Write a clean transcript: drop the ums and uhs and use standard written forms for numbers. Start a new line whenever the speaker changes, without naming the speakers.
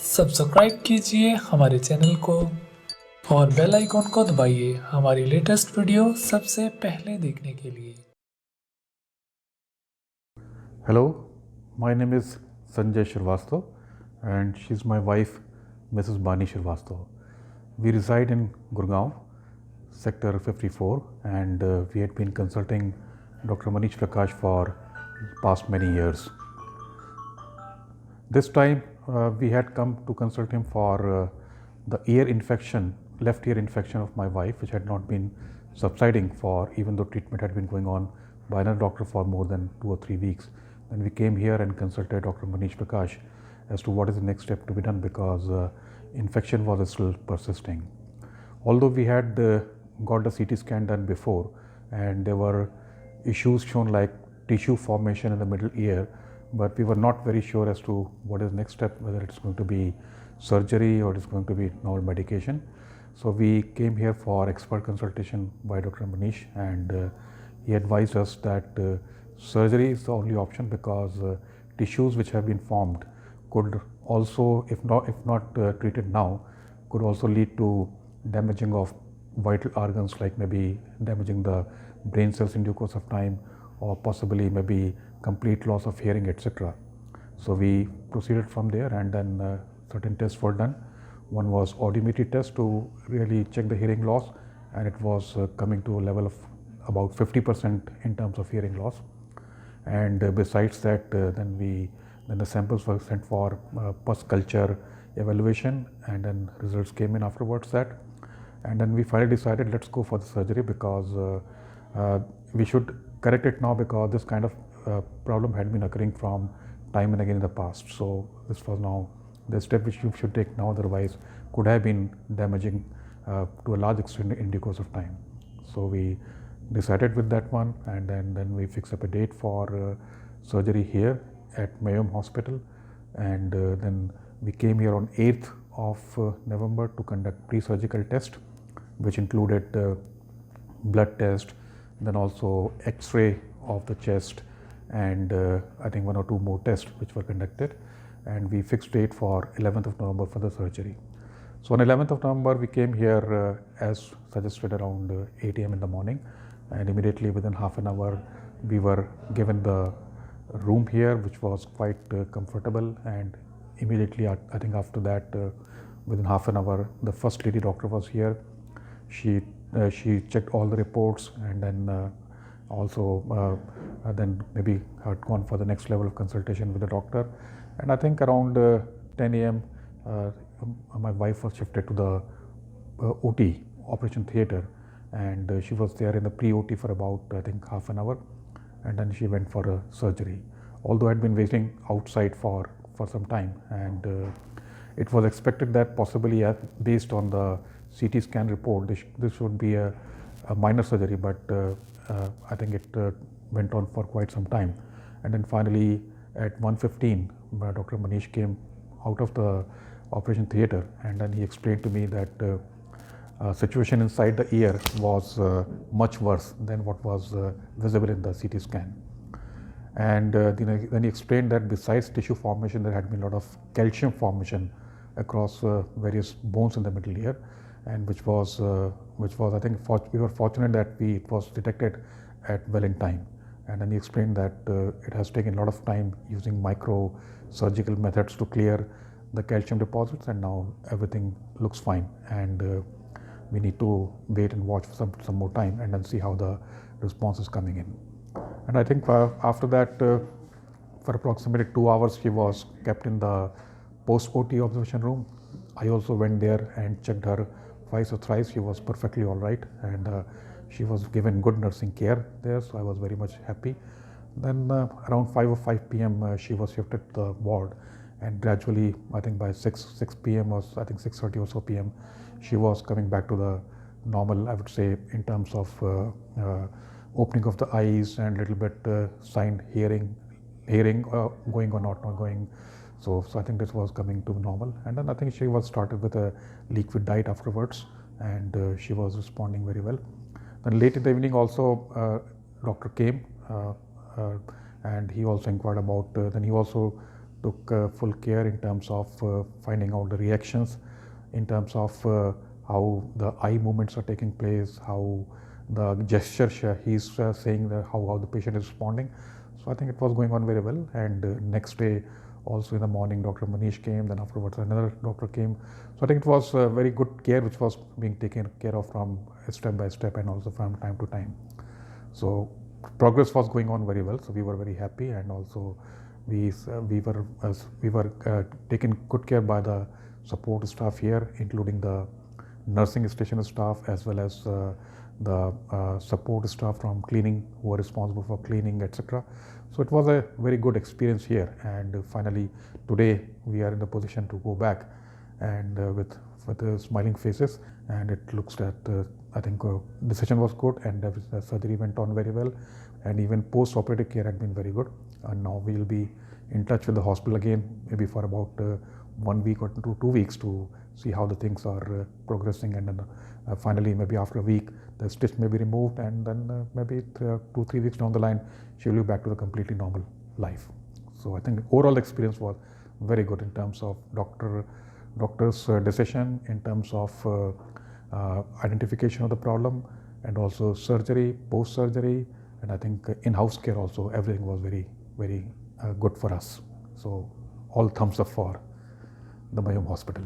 Subscribe कीजिए हमारे channel को और बेल आइकॉन को दबाइए हमारी लेटेस्ट वीडियो सबसे पहले देखने के लिए।
Hello, my name is Sanjay Shrivastava and she's my wife, Mrs. Bani Shrivastava. We reside in Gurgaon, Sector 54, and we had been consulting Dr. Manish Prakash for past many years. This time we had come to consult him for the ear infection, left ear infection of my wife, which had not been subsiding for, even though treatment had been going on by another doctor for more than 2 or 3 weeks. Then we came here and consulted Dr. Manish Prakash as to what is the next step to be done, because infection was still persisting. Although we had got the CT scan done before and there were issues shown like tissue formation in the middle ear, but we were not very sure as to what is next step, whether it's going to be surgery or it's going to be novel medication. So we came here for expert consultation by Dr. Manish, and he advised us that surgery is the only option, because tissues which have been formed could also, if not treated now, could also lead to damaging of vital organs, like maybe damaging the brain cells in due course of time, or possibly maybe complete loss of hearing, etc. So we proceeded from there, and then certain tests were done. One was audiometry test to really check the hearing loss, and it was coming to a level of about 50% in terms of hearing loss. And besides that, then the samples were sent for pus culture evaluation, and then results came in afterwards that. And then we finally decided, let's go for the surgery, because we should correct it now, because this kind of problem had been occurring from time and again in the past. So this was now the step which you should take now, otherwise could have been damaging to a large extent in due course of time. So we decided with that one, and then we fixed up a date for surgery here at Mayom Hospital, and then we came here on 8th of November to conduct pre-surgical test, which included blood test, then also X-ray of the chest, and I think 1 or 2 more tests which were conducted, and we fixed date for 11th of November for the surgery. So on 11th of November we came here as suggested around 8 a.m. in the morning, and immediately within half an hour we were given the room here, which was quite comfortable, and immediately I think after that within half an hour the first lady doctor was here. She checked all the reports, and then also then maybe had gone for the next level of consultation with the doctor. And I think around 10 a.m. My wife was shifted to the OT, operation theatre, and she was there in the pre-OT for about I think half an hour, and then she went for a surgery. Although I had been waiting outside for some time, and it was expected that possibly based on the CT scan report, this would be a minor surgery, but I think it went on for quite some time. And then finally at 1:15, Dr. Manish came out of the operation theatre, and then he explained to me that situation inside the ear was much worse than what was visible in the CT scan. And then he explained that besides tissue formation, there had been a lot of calcium formation across various bones in the middle ear, and which was I think we were fortunate that it was detected at well in time. And then he explained that it has taken a lot of time using micro surgical methods to clear the calcium deposits, and now everything looks fine, and we need to wait and watch for some more time, and then see how the response is coming in. And I think after that for approximately 2 hours she was kept in the post-OT observation room. I also went there and checked her twice or thrice. She was perfectly all right, and she was given good nursing care there, so I was very much happy. Then around 5 or 5 p.m. She was shifted to the ward, and gradually I think by 6 p.m. or I think 6:30 or so p.m. she was coming back to the normal, I would say, in terms of opening of the eyes and little bit signed hearing going or not going. So I think this was coming to normal, and then I think she was started with a liquid diet afterwards, and she was responding very well. Then late in the evening also doctor came and he also inquired about, then he also took full care in terms of finding out the reactions, in terms of how the eye movements are taking place, how the gesture he's saying that how the patient is responding. So I think it was going on very well. And next day, also in the morning, Dr. Manish came. Then afterwards, another doctor came. So I think it was very good care which was being taken care of from step by step and also from time to time. So progress was going on very well. So we were very happy, and also we were taken good care by the support staff here, including the nursing station staff as well as the support staff from cleaning who were responsible for cleaning, etc. So it was a very good experience here, and finally today we are in the position to go back and with smiling faces, and it looks that I think decision was good, and the surgery went on very well, and even post-operative care had been very good. And now we will be in touch with the hospital again, maybe for about 1 week or 2 weeks to see how the things are progressing, and then finally maybe after a week the stitch may be removed, and then maybe 2-3 weeks down the line she will be back to the completely normal life. So I think overall experience was very good in terms of doctor's decision, in terms of identification of the problem, and also surgery, post-surgery, and I think in-house care also, everything was very, very good for us. So all thumbs up for the Mayom Hospital.